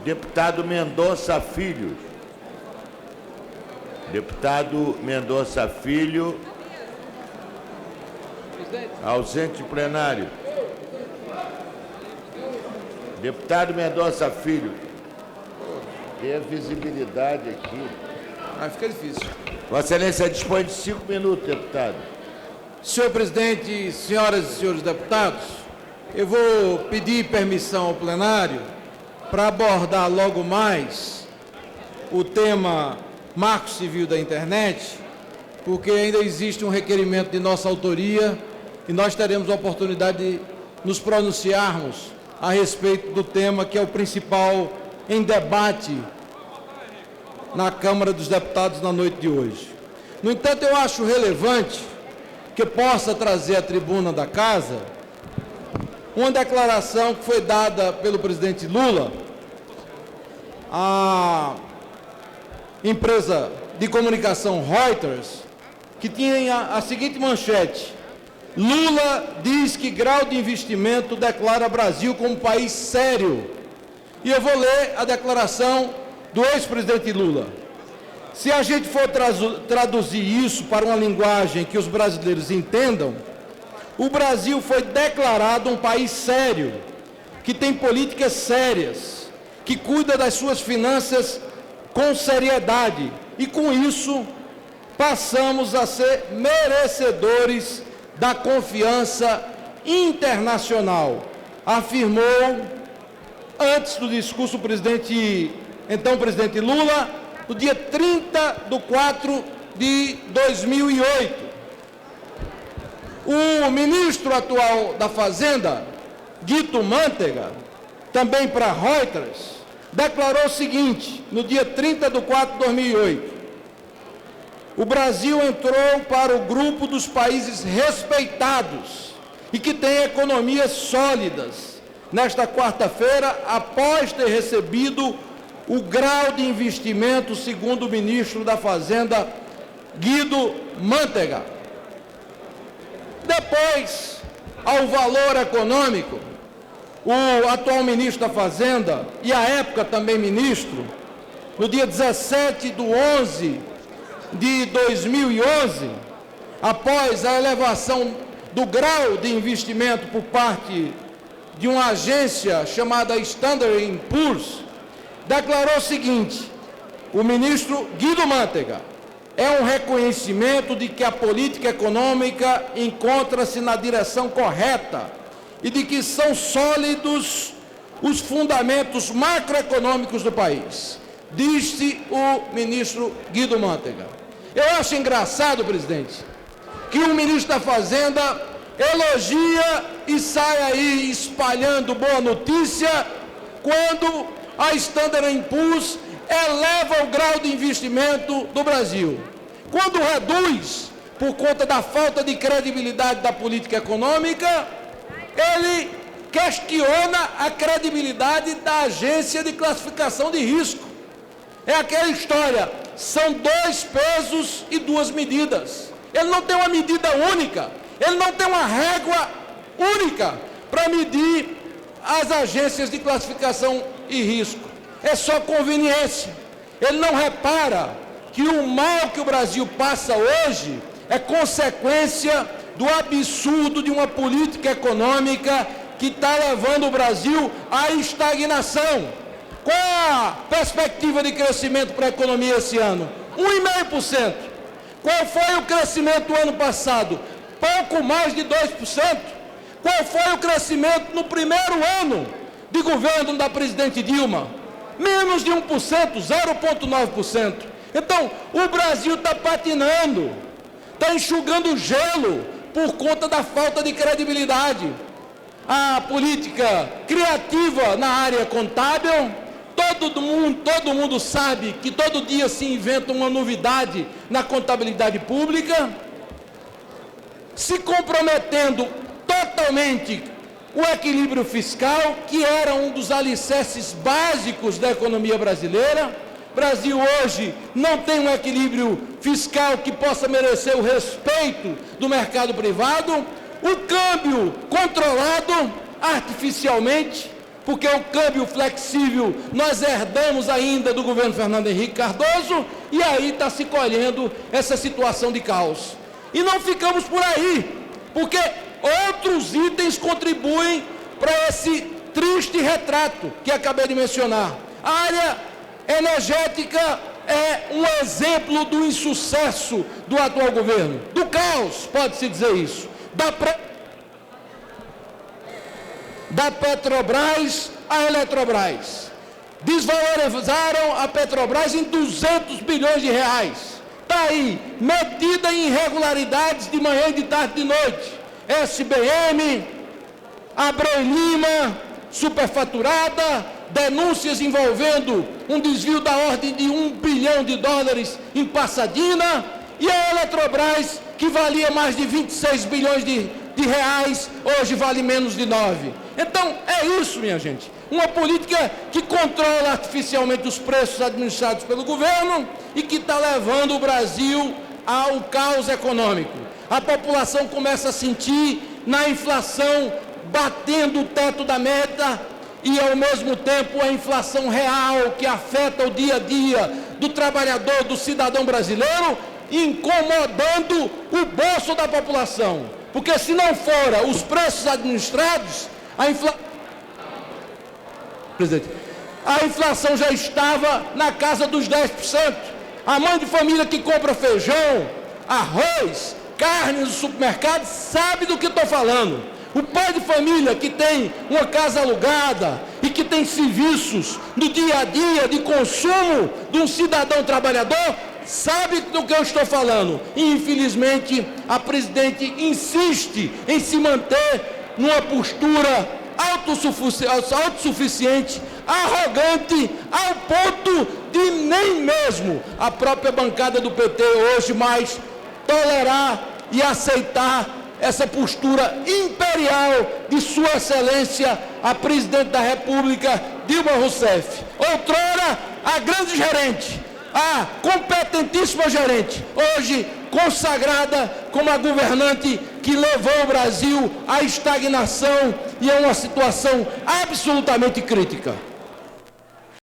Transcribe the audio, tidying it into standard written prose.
Deputado Mendonça Filho. Deputado Mendonça Filho. Ausente de plenário. Deputado Mendonça Filho. Tem a visibilidade aqui. Fica difícil. Vossa Excelência dispõe de 5 minutos, deputado. Senhor presidente, senhoras e senhores deputados, eu vou pedir permissão ao plenário para abordar logo mais o tema Marco Civil da Internet, porque ainda existe um requerimento de nossa autoria e nós teremos a oportunidade de nos pronunciarmos a respeito do tema que é o principal em debate na Câmara dos Deputados na noite de hoje. No entanto, eu acho relevante que possa trazer à tribuna da Casa uma declaração que foi dada pelo presidente Lula à empresa de comunicação Reuters, que tinha a seguinte manchete: Lula diz que grau de investimento declara Brasil como país sério. E eu vou ler a declaração do ex-presidente Lula. Se a gente for traduzir isso para uma linguagem que os brasileiros entendam, o Brasil foi declarado um país sério, que tem políticas sérias, que cuida das suas finanças com seriedade, e com isso passamos a ser merecedores da confiança internacional, afirmou antes do discurso o então presidente Lula, no dia 30/4 de 2008. O ministro atual da Fazenda, Guido Mantega, também para Reuters, declarou o seguinte, no dia 30/4 de 2008, o Brasil entrou para o grupo dos países respeitados e que têm economias sólidas, nesta quarta-feira, após ter recebido o grau de investimento, segundo o ministro da Fazenda, Guido Mantega. Depois, ao valor econômico, o atual ministro da Fazenda, e à época também ministro, no dia 17/11 de 2011, após a elevação do grau de investimento por parte de uma agência chamada Standard & Poor's, declarou o seguinte, o ministro Guido Mantega: é um reconhecimento de que a política econômica encontra-se na direção correta e de que são sólidos os fundamentos macroeconômicos do país, disse o ministro Guido Mantega. Eu acho engraçado, presidente, que o ministro da Fazenda elogia e sai aí espalhando boa notícia quando a Standard & Poor's eleva o grau de investimento do Brasil. Quando reduz, por conta da falta de credibilidade da política econômica, ele questiona a credibilidade da agência de classificação de risco. É aquela história, são 2 pesos e 2 medidas. Ele não tem uma medida única, ele não tem uma régua única para medir as agências de classificação e risco. É só conveniência. Ele não repara que o mal que o Brasil passa hoje é consequência do absurdo de uma política econômica que está levando o Brasil à estagnação. Qual a perspectiva de crescimento para a economia esse ano? 1,5%. Qual foi o crescimento do ano passado? Pouco mais de 2%. Qual foi o crescimento no primeiro ano de governo da presidente Dilma? Menos de 1%, 0,9%. Então, o Brasil está patinando, está enxugando gelo por conta da falta de credibilidade. A política criativa na área contábil, todo mundo sabe que todo dia se inventa uma novidade na contabilidade pública, se comprometendo totalmente o equilíbrio fiscal, que era um dos alicerces básicos da economia brasileira. O Brasil hoje não tem um equilíbrio fiscal que possa merecer o respeito do mercado privado, o câmbio controlado artificialmente, porque o câmbio flexível nós herdamos ainda do governo Fernando Henrique Cardoso, e aí está se colhendo essa situação de caos. E não ficamos por aí, porque outros itens contribuem para esse triste retrato que acabei de mencionar. A área energética é um exemplo do insucesso do atual governo, do caos, pode-se dizer isso, da Petrobras à Eletrobras. Desvalorizaram a Petrobras em 200 bilhões de reais. Está aí, metida em irregularidades de manhã, de tarde, de noite. SBM, Abreu Lima, superfaturada, denúncias envolvendo um desvio da ordem de $1 bilhão em Passadina, e a Eletrobras, que valia mais de 26 bilhões de reais, hoje vale menos de 9. Então, é isso, minha gente. Uma política que controla artificialmente os preços administrados pelo governo e que está levando o Brasil ao caos econômico. A população começa a sentir na inflação batendo o teto da meta e, ao mesmo tempo, a inflação real que afeta o dia a dia do trabalhador, do cidadão brasileiro, incomodando o bolso da população. Porque se não fora os preços administrados, a inflação já estava na casa dos 10%. A mãe de família que compra feijão, arroz, carne no supermercado sabe do que estou falando. O pai de família que tem uma casa alugada e que tem serviços no dia a dia de consumo de um cidadão trabalhador sabe do que eu estou falando. E, infelizmente, a presidente insiste em se manter numa postura autossuficiente, arrogante, ao ponto de nem mesmo a própria bancada do PT hoje mais tolerar e aceitar essa postura imperial de Sua Excelência, a Presidente da República, Dilma Rousseff. Outrora, a grande gerente, a competentíssima gerente, hoje consagrada como a governante que levou o Brasil à estagnação e a uma situação absolutamente crítica.